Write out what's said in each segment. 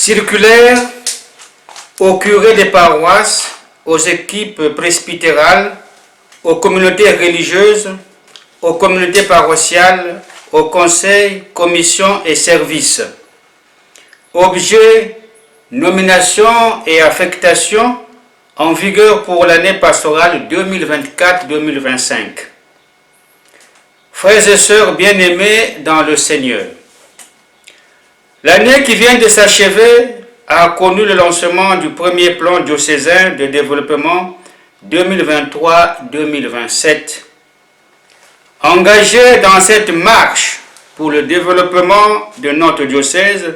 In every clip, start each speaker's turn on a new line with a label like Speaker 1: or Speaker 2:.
Speaker 1: Circulaire aux curés des paroisses, aux équipes presbytérales, aux communautés religieuses, aux communautés paroissiales, aux conseils, commissions et services. Objet, nomination et affectation en vigueur pour l'année pastorale 2024-2025. Frères et sœurs bien-aimés dans le Seigneur, l'année qui vient de s'achever a connu le lancement du premier plan diocésain de développement 2023-2027. Engagés dans cette marche pour le développement de notre diocèse,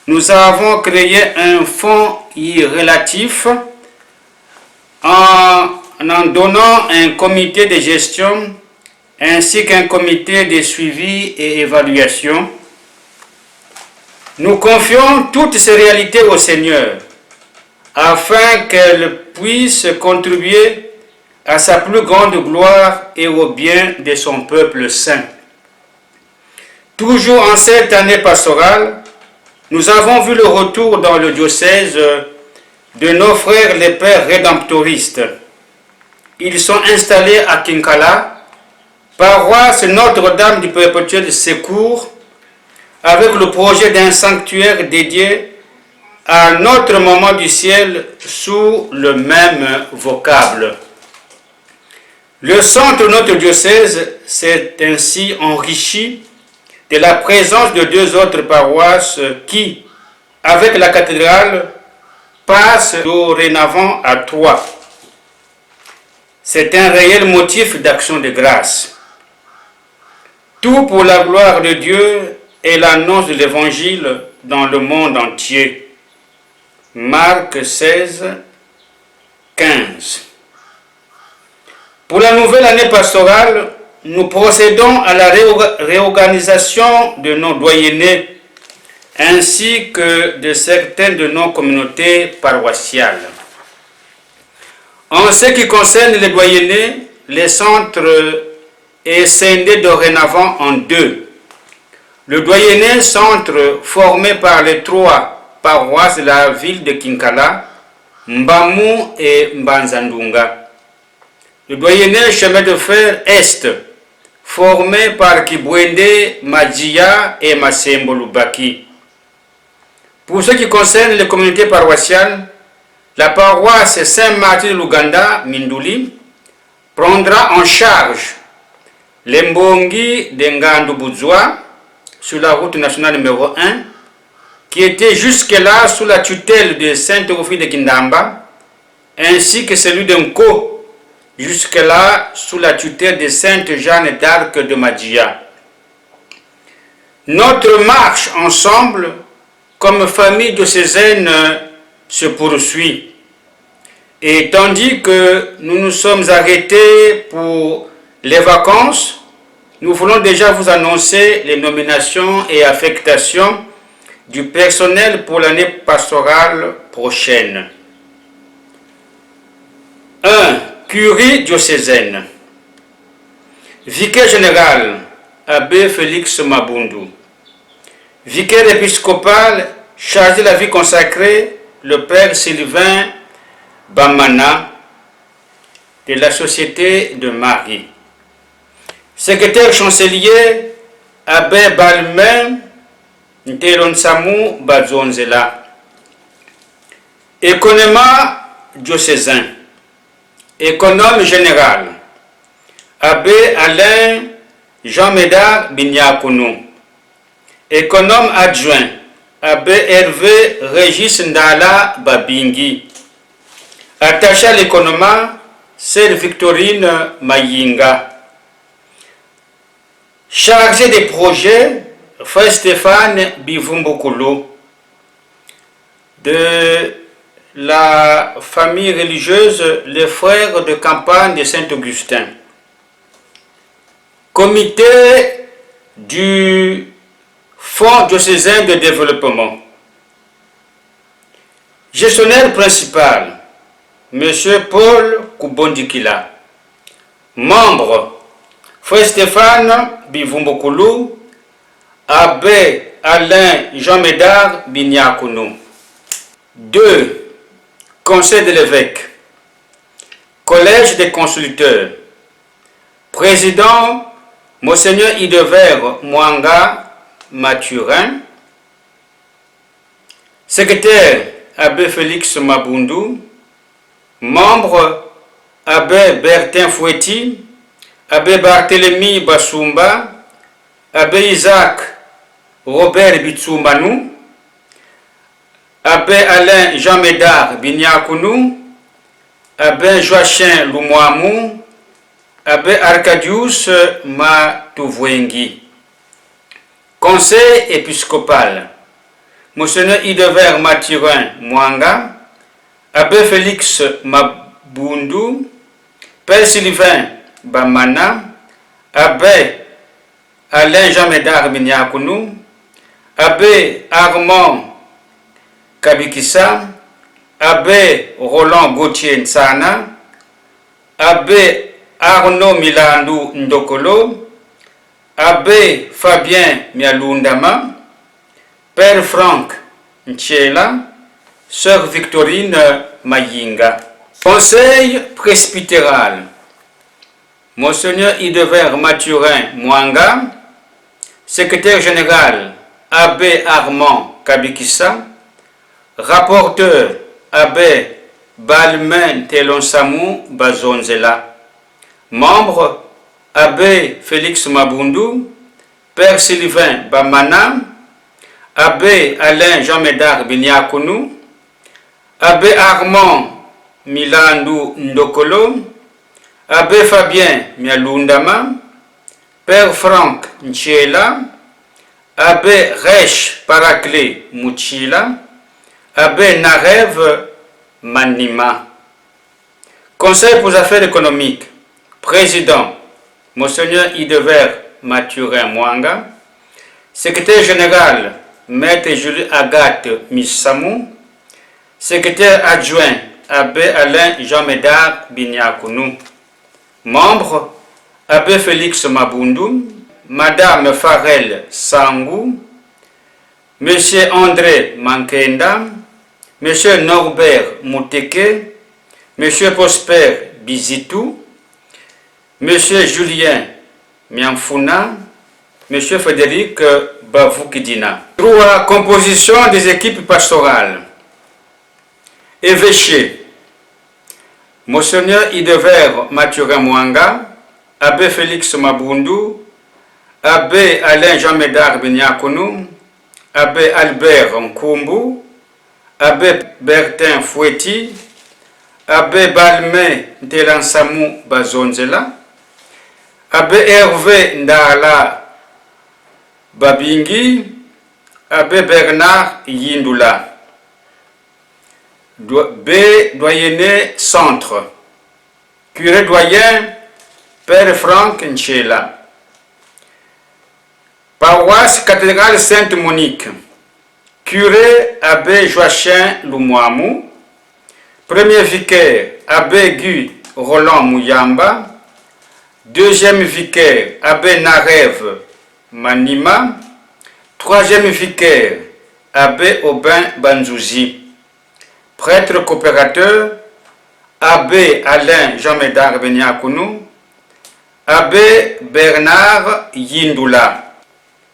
Speaker 1: nous avons créé un fonds irrélatif en donnant un comité de gestion ainsi qu'un comité de suivi et évaluation. Nous confions toutes ces réalités au Seigneur afin qu'elles puissent contribuer à sa plus grande gloire et au bien de son peuple saint. Toujours en cette année pastorale, nous avons vu le retour dans le diocèse de nos frères les pères rédemptoristes. Ils sont installés à Kinkala, paroisse Notre-Dame du Perpétuel Secours, avec le projet d'un sanctuaire dédié à notre Maman du ciel sous le même vocable. Le centre de notre diocèse s'est ainsi enrichi de la présence de deux autres paroisses qui, avec la cathédrale, passent dorénavant à 3. C'est un réel motif d'action de grâce. Tout pour la gloire de Dieu et l'annonce de l'Évangile dans le monde entier. Marc 16, 15. Pour la nouvelle année pastorale, nous procédons à la réorganisation de nos doyennés ainsi que de certaines de nos communautés paroissiales. En ce qui concerne les doyennés, les centres est scindé dorénavant en 2. Le doyenné centre formé par les 3 paroisses de la ville de Kinkala, Mbamu et Mbanzandunga. Le doyenné chemin de fer Est, formé par Kibwende, Madjia et Masembo Lubaki. Pour ce qui concerne les communautés paroissiales, la paroisse Saint-Martin de l'Ouganda, Minduli, prendra en charge les Mbongi de Ngandouboudzoua sur la route nationale numéro 1, qui était jusque-là sous la tutelle de Saint-Théophile de Kindamba, ainsi que celui d'Nko, jusque-là sous la tutelle de Sainte Jeanne d'Arc de Madjia. Notre marche ensemble, comme famille diocésaine, se poursuit. Et tandis que nous nous sommes arrêtés pour les vacances, nous voulons déjà vous annoncer les nominations et affectations du personnel pour l'année pastorale prochaine. 1. Curie diocésaine. Vicaire général, Abbé Félix Mabundu. Vicaire épiscopal chargé de la vie consacrée, le Père Sylvain Bamana de la Société de Marie. Secrétaire chancelier, Abbé Balmain Ntelonsamu Bazonzela. Économat diocésain. Économe général, Abbé Alain Jean-Médard Binyakuno. Économe adjoint, Abbé Hervé Régis Ndala Babingi. Attaché à l'économat, Sœur Victorine Mayinga. Chargé des projets, Frère Stéphane Bivumbokolo. De la famille religieuse, les frères de campagne de Saint-Augustin. Comité du Fonds diocésain de développement. Gestionnaire principal, M. Paul Koubondikila. Membre, Frère Stéphane Bivumbokulu, Abbé Alain Jean-Médard Binyakuno. 2. Conseil de l'évêque. Collège des consulteurs. Président, Monseigneur Idevert Mwanga Mathurin. Secrétaire, Abbé Félix Mabundu. Membre, Abbé Bertin Fouetti, Abbé Barthélemy Basumba, Abbé Isaac Robert Bitsoumanou, Abbé Alain Jean Médard Binyakounou, Abbé Joachim Lumouamou, Abbé Arcadius Matouvwengi. Conseil épiscopal. Monseigneur Idevert Mathurin Mwanga, Abbé Félix Mabundu, Père Sylvain Bamana, Abbé Alain Jean Médard Binyakounou, Abbé Armand Kabikissa, Abbé Roland Gauthier Nsana, Abbé Arnaud Milandou Ndokolo, Abbé Fabien Mialundama, Père Franck Nchela, Sœur Victorine Mayinga. Conseil presbytéral. Monseigneur Idevert Mathurin Mwanga, secrétaire général Abbé Armand Kabikissa, rapporteur Abbé Balmain Telonsamou Bazonzela, membre Abbé Félix Mabundu, Père Sylvain Bamana, Abbé Alain Jean Médard Binyakounou, Abbé Armand Milandou Ndokolo, Abbé Fabien Mialundama, Père Franck Nchela, Abbé Resh Paraclé Mouchila, Abbé Narev Manima. Conseil pour les affaires économiques. Président, Monseigneur Idevert Mathurin Mwanga. Secrétaire général, Maître Julie Agathe Missamou. Secrétaire adjoint, Abbé Alain Jean Médard Binyakounou. Membre, Abbé Félix Mabundu, Madame Farel Sangou, Monsieur André Mankenda, Monsieur Norbert Mouteke, Monsieur Prosper Bizitou, Monsieur Julien Miamfuna, Monsieur Frédéric Bavoukidina. 3. Composition des équipes pastorales. Évêché. Monseigneur Idevert Mathurin Mwanga, Abbé Félix Mabundu, Abbé Alain Jean Médard Binyakounou, Abbé Albert Nkumbu, Abbé Bertin Fouetti, Abbé Balmain Telansamou Bazonzela, Abbé Hervé Ndala Babingi, Abbé Bernard Yindula. B. Doyenné Centre. Curé doyen, Père Franck Nchela. Paroisse cathédrale Sainte-Monique. Curé, Abbé Joachim Lumouamou. Premier vicaire, Abbé Guy Roland Mouyamba. Deuxième vicaire, Abbé Narev Manima. Troisième vicaire, Abbé Aubin Banzouzi. Prêtre coopérateur, Abbé Alain Jean Médard Binyakounou, Abbé Bernard Yindula.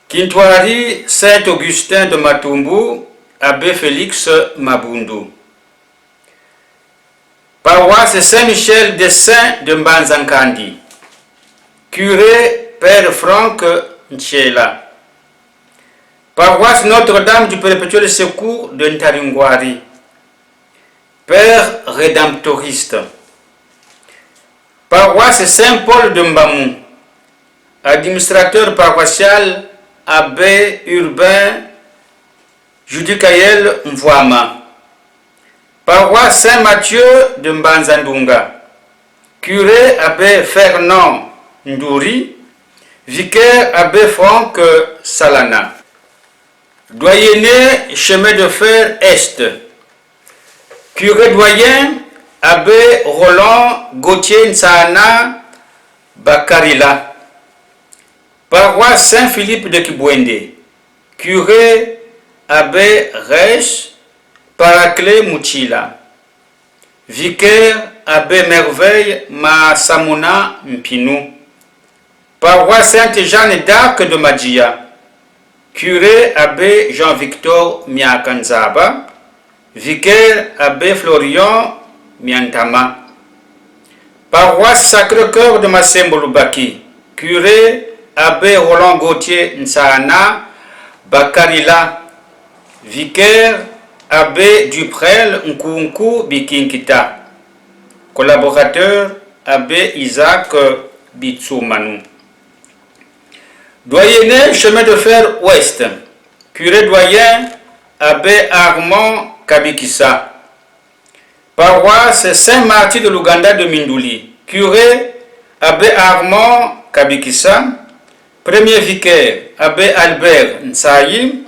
Speaker 1: Kintoari Saint-Augustin de Matumbu, Abbé Félix Mabundu. Paroisse Saint-Michel des Saints de Mbanzankandi. Curé Père Franck Nchela. Paroisse Notre-Dame du Perpétuel Secours de Ntaringwari. Père rédemptoriste. Paroisse Saint-Paul de Mbamou. Administrateur paroissial, Abbé Urbain Judicaël Mvouama. Paroisse Saint-Mathieu de Mbanzandunga. Curé, Abbé Fernand Ndouri. Vicaire, Abbé Franck Salana. Doyenné, chemin de fer Est. Curé doyen, Abbé Roland Gauthier Nsana Bakarila. Paroisse Saint-Philippe de Kibwende. Curé, Abbé Resh Paraclet Mouchila. Vicaire Abbé Merveille Masamuna Mpinou. Paroisse Sainte-Jeanne d'Arc de Madia. Curé Abbé Jean-Victor Miakanzaba. Vicaire Abbé Florian Miantama. Paroisse Sacré-Cœur de Massembo-Lubaki. Curé Abbé Roland Gauthier Nsana Bakarila. Vicaire Abbé Duprel Nkunku Bikinkita. Collaborateur Abbé Isaac Bitsoumanu. Doyenné chemin de fer ouest. Curé doyen Abbé Armand Kabikissa. Paroisse Saint-Martin de l'Ouganda de Mindouli. Curé Abbé Armand Kabikissa. Premier vicaire Abbé Albert Nsayi.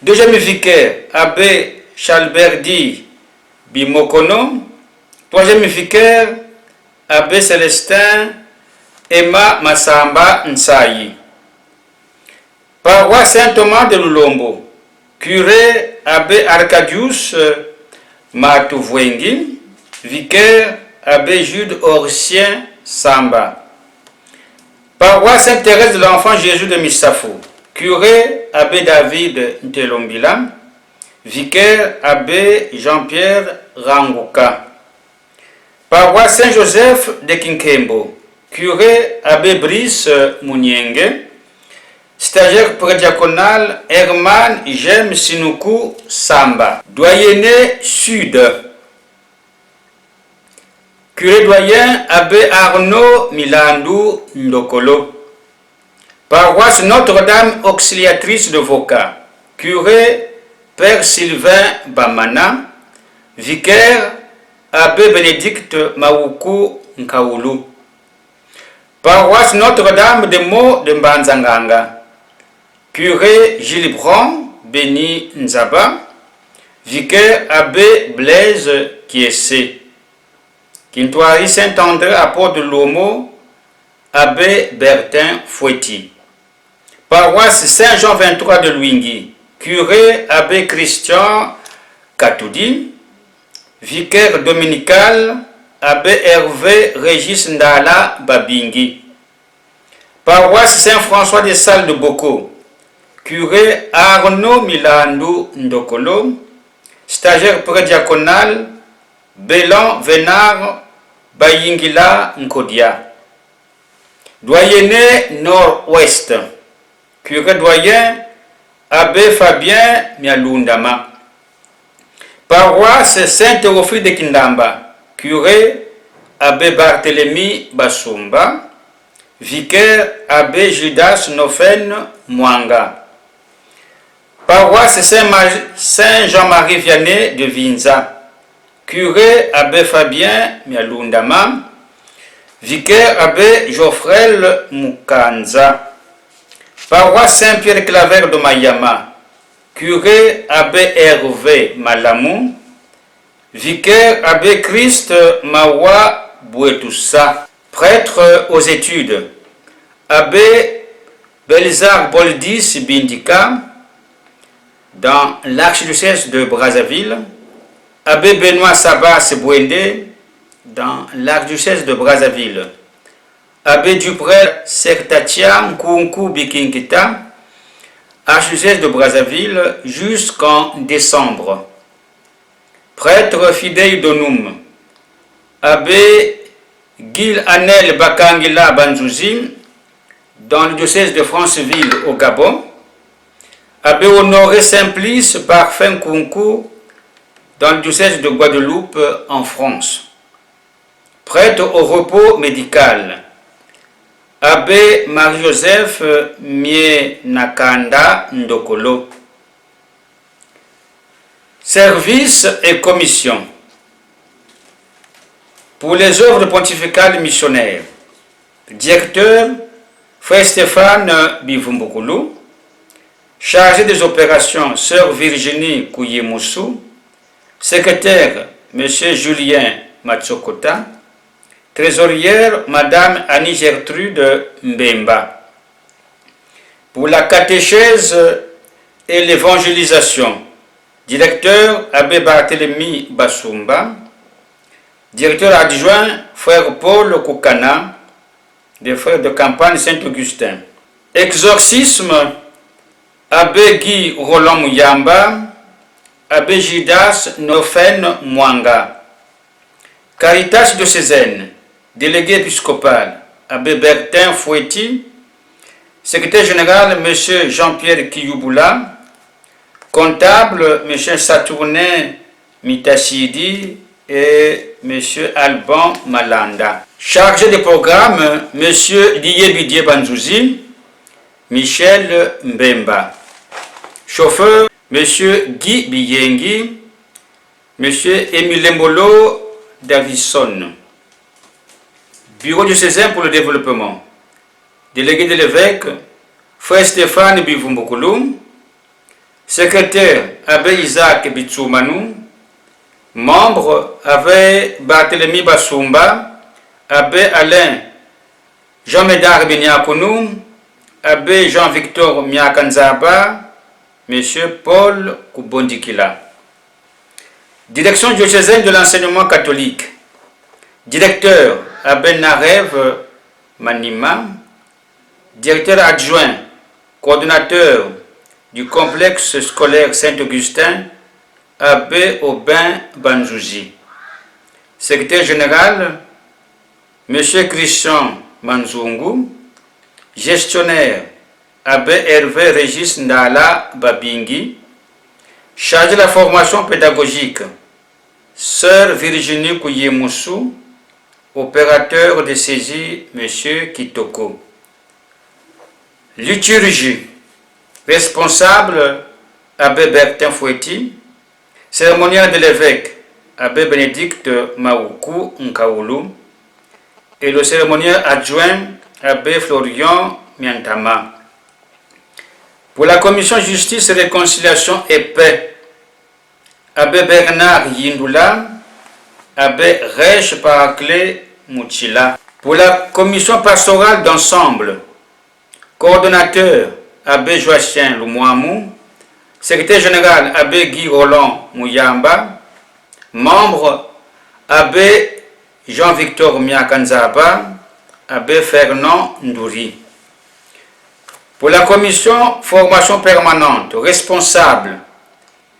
Speaker 1: Deuxième vicaire Abbé Chalberdi Bimokono. Troisième vicaire Abbé Célestin Emma Massamba Nsayi. Paroisse Saint-Thomas de Lulombo. Curé Abbé Arcadius Matuvwengi. Vicaire Abbé Jude Orcien Samba. Paroisse Sainte-Thérèse de l'Enfant Jésus de Missafou. Curé Abbé David Ntelombila. Vicaire Abbé Jean-Pierre Rangouka. Paroisse Saint-Joseph de Kinkembo. Curé Abbé Brice Mounienge. Stagiaire prédiaconal Herman Jem Sinuku Samba. Doyenné Sud. Curé doyen Abbé Arnaud Milandou Ndokolo. Paroisse Notre-Dame Auxiliatrice de Voka. Curé Père Sylvain Bamana. Vicaire Abbé Bénédicte Mawuku Nkaoulou. Paroisse Notre-Dame de Mo de Mbanzanganga. Curé Gilles Bron Béni Nzaba. Vicaire Abbé Blaise Kiessé. Quintoirie Saint-André à Port de Lomo. Abbé Bertin Fouetti. Paroisse Saint-Jean 23 de Luingui. Curé Abbé Christian Katoudi. Vicaire dominical Abbé Hervé Régis Ndala Babingi. Paroisse Saint-François des Salles de Boko. Curé Arnaud Milandou Ndokolo. Stagiaire prédiaconal Bélan Vénard Bayingila Nkodia. Doyenné Nord-Ouest. Curé doyen Abbé Fabien Mialundama. Paroisse Saint-Théophile de Kindamba. Curé Abbé Barthélemy Basumba. Vicaire Abbé Judas Nofen Mwanga. Paroisse Saint-Jean-Marie Vianney de Vinza. Curé Abbé Fabien Mialundama. Vicaire Abbé Geoffrel Mukanza. Paroisse Saint-Pierre Claver de Mayama. Curé Abbé Hervé Malamou. Vicaire Abbé Christ Mawa Bouetoussa. Prêtre aux études Abbé Belzar Boldis Bindika dans l'archidiocèse de Brazzaville. Abbé Benoît Sabas Bouende dans l'archidiocèse de Brazzaville. Abbé Duprel Sektatia Nkunku Bikinkita, archidiocèse de Brazzaville jusqu'en décembre. Prêtre fidèle d'Onum. Abbé Gil Anel Bakangila Banzouzi dans le diocèse de Franceville au Gabon. Abbé Honoré Simplice Parfum Kunku dans le diocèse de Guadeloupe en France. Prêtre au repos médical. Abbé Marie-Joseph Mienakanda Ndokolo. Service et commission. Pour les œuvres pontificales missionnaires, directeur Frère Stéphane Bivumbukoulou, chargé des opérations Sœur Virginie Kouyemoussou, secrétaire M. Julien Matsokota, trésorière Madame Annie Gertrude Mbemba. Pour la catéchèse et l'évangélisation, Directeur, Abbé Barthélemy Bassoumba. Directeur adjoint, frère Paul Koukana, des frères de campagne Saint-Augustin. Exorcisme, Abbé Guy Roland Mouyamba, Abbé Gildas Nofen Mwanga. Caritas diocésaine, délégué épiscopal, Abbé Bertin Fouetti. Secrétaire général, M. Jean-Pierre Kiyouboula. Comptable, M. Saturnin Mitachidi et M. Alban Malanda. Chargé de programme, M. Didier Banzouzi, Michel Mbemba. Chauffeur, M. Guy Biyengi, M. Émile Mbolo Davison. Bureau diocésain pour le développement. Délégué de l'évêque, Frère Stéphane Bivumbukulum. Secrétaire, Abbé Isaac Bitsoumanou. Membre, Abbé Barthélemy Bassoumba, Abbé Alain Jean-Médard Beniakounou, Abbé Jean-Victor Miakanzaba, M. Paul Koubondikila. Direction diocésaine de l'enseignement catholique. Directeur, Abbé Narev Manima. Directeur adjoint, coordonnateur du complexe scolaire Saint-Augustin, Abbé Aubin Banzouzi. Secrétaire général, M. Christian Manzungu. Gestionnaire, Abbé Hervé Régis Ndala Babingi. Chargé de la formation pédagogique, Sœur Virginie Kouyemoussou. Opérateur de saisie, M. Kitoko. Liturgie, responsable, Abbé Bertin Fouetti. Cérémonial de l'évêque, Abbé Bénédicte Maoukou Nkaoulou. Et le cérémonial adjoint, Abbé Florian Miantama. Pour la commission justice, réconciliation et paix, Abbé Bernard Yindoula, Abbé Rech Paraclé Mouchila. Pour la commission pastorale d'ensemble, coordonnateur, Abbé Joachim Loumouamou. Secrétaire général, Abbé Guy Roland Mouyamba. Membre, Abbé Jean-Victor Miakanzaba, Abbé Fernand Ndouri. Pour la commission formation permanente, responsable,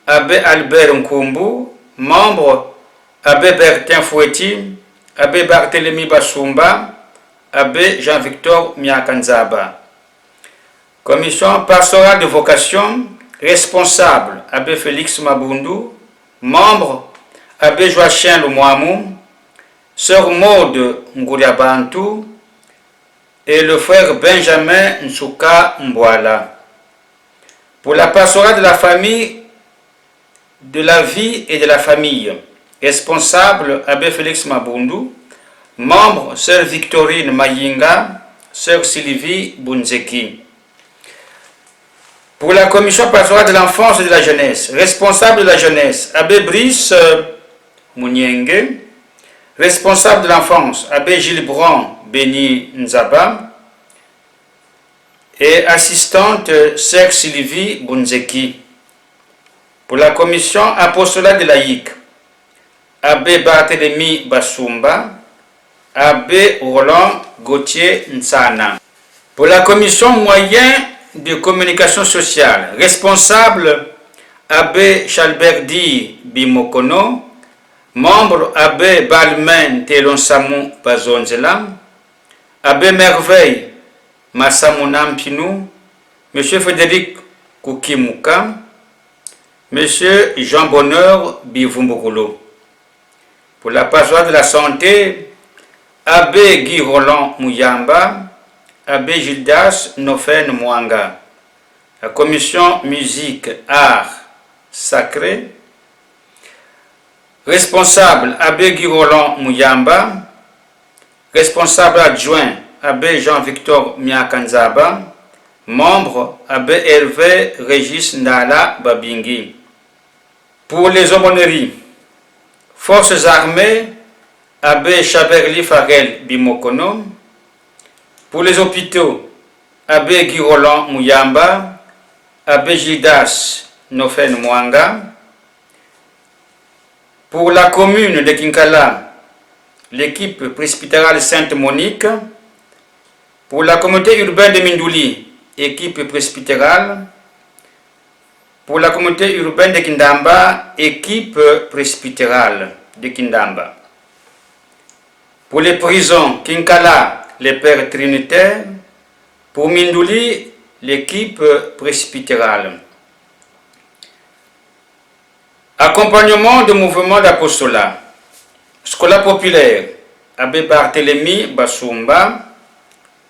Speaker 1: Abbé Albert Nkumbu. Membre, Abbé Bertin Fouetti, Abbé Barthélemy Bassoumba, Abbé Jean-Victor Miakanzaba. Commission pastorale de vocation, responsable, Abbé Félix Mabundu. Membre, Abbé Joachim Loumouamou, Sœur Maude Ngouriabantou et le frère Benjamin Nsouka Mbouala. Pour la pastorale de la famille, de la vie et de la famille, responsable, Abbé Félix Mabundu. Membre, Sœur Victorine Mayinga, Sœur Sylvie Bunzeki. Pour la commission pastorale de l'enfance et de la jeunesse, responsable de la jeunesse, Abbé Brice Mounienge. Responsable de l'enfance, Abbé Gilles Brand Béni Nzaba. Et assistante, Sœur Sylvie Bunzeki. Pour la commission apostolale de laïque, Abbé Barthélemy Bassoumba, Abbé Roland Gauthier Nsana. Pour la commission moyen de communication sociale, responsable, Abbé Chalberdi Bimokono. Membre, Abbé Balmain Telonsamou Bazonzela. Abbé Merveille Massamounam Pinou. M. Frédéric Koukimouka. M. Jean Bonheur Bivumbukulo. Pour la pastorale de la santé, Abbé Guy Roland Mouyamba, Abbé Gildas Nofen Mwanga. La commission musique, art sacré. Responsable, Abbé Guy Roland Mouyamba. Responsable adjoint, Abbé Jean-Victor Miakanzaba. Membre, Abbé Hervé Régis Ndala Babingi. Pour les aumôneries, Forces armées, Abbé Chaberli Farel Bimokono. Pour les hôpitaux, Abbé Guy Roland Mouyamba, Abbé Gildas Nofen Mwanga. Pour la commune de Kinkala, l'équipe presbytérale Sainte-Monique. Pour la communauté urbaine de Mindouli, équipe presbytérale. Pour la communauté urbaine de Kindamba, équipe presbytérale de Kindamba. Pour les prisons, Kinkala, les pères trinitaires. Pour Mindouli, l'équipe presbytérale. Accompagnement de mouvement d'apostolat. Scola populaire, Abbé Barthélemy Basumba,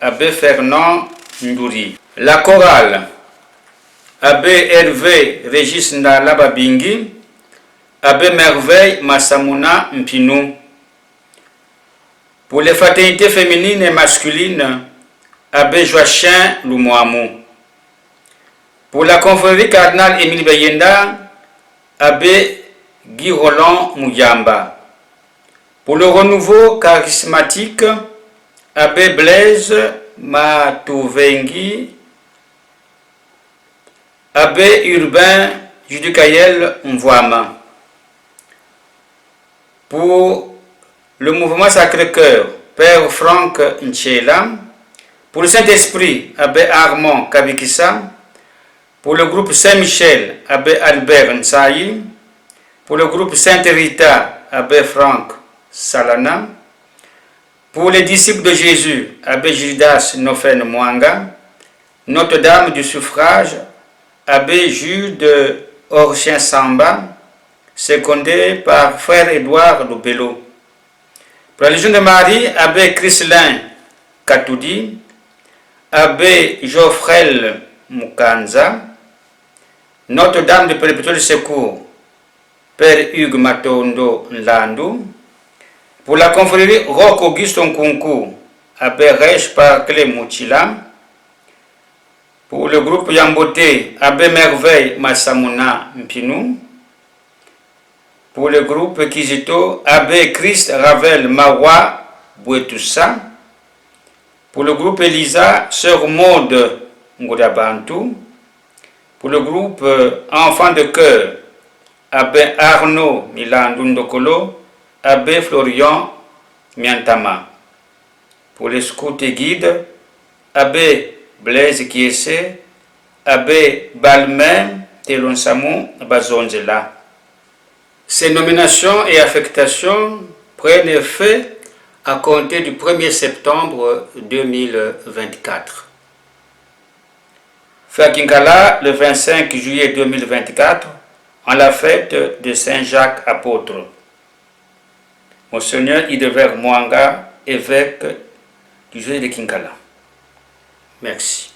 Speaker 1: Abbé Fernand Ndouri. La chorale, Abbé Hervé Régis Ndala Babingi, Abbé Merveille Massamuna Mpinou. Pour les fraternités féminines et masculines, Abbé Joachim Lumouamou. Pour la confrérie cardinale Émile Bayenda, Abbé Guy Roland Mouyamba. Pour le renouveau charismatique, Abbé Blaise Matouvengi, Abbé Urbain Judicaël Mvouama. Pour le mouvement Sacré-Cœur, Père Franck Nchela. Pour le Saint-Esprit, Abbé Armand Kabikissa. Pour le groupe Saint-Michel, Abbé Albert Nsayi. Pour le groupe Sainte-Rita, Abbé Franck Salana. Pour les disciples de Jésus, Abbé Gildas Nofen Mwanga. Notre-Dame du Suffrage, Abbé Jude Orchien Samba, secondé par Frère Édouard Lobello. Pour la Légion de Marie, Abbé Chrislin Katoudi, Abbé Geoffrel Mukanza. Notre-Dame du Perpétuel Secours, Père Hugues Matondo Nlandu. Pour la confrérie Roch Auguste Nkunku, Abbé Rech Parclé Mouchila. Pour le groupe Yamboté, Abbé Merveille Massamuna Mpinou. Pour le groupe Kizito, Abbé Christ Ravel Mawa Bouetoussa. Pour le groupe Elisa, Sœur Maude Ngodabantou. Pour le groupe Enfants de Cœur, Abbé Arnaud Milandundokolo, Abbé Florian Miantama. Pour les scouts et guides, Abbé Blaise Kiese, Abbé Balmain Telonsamou Bazonzela. Ces nominations et affectations prennent effet à compter du 1er septembre 2024. Fait à Kinkala, le 25 juillet 2024, en la fête de Saint-Jacques apôtre. Monseigneur Idever Mwanga, évêque du juillet de Kinkala. Merci.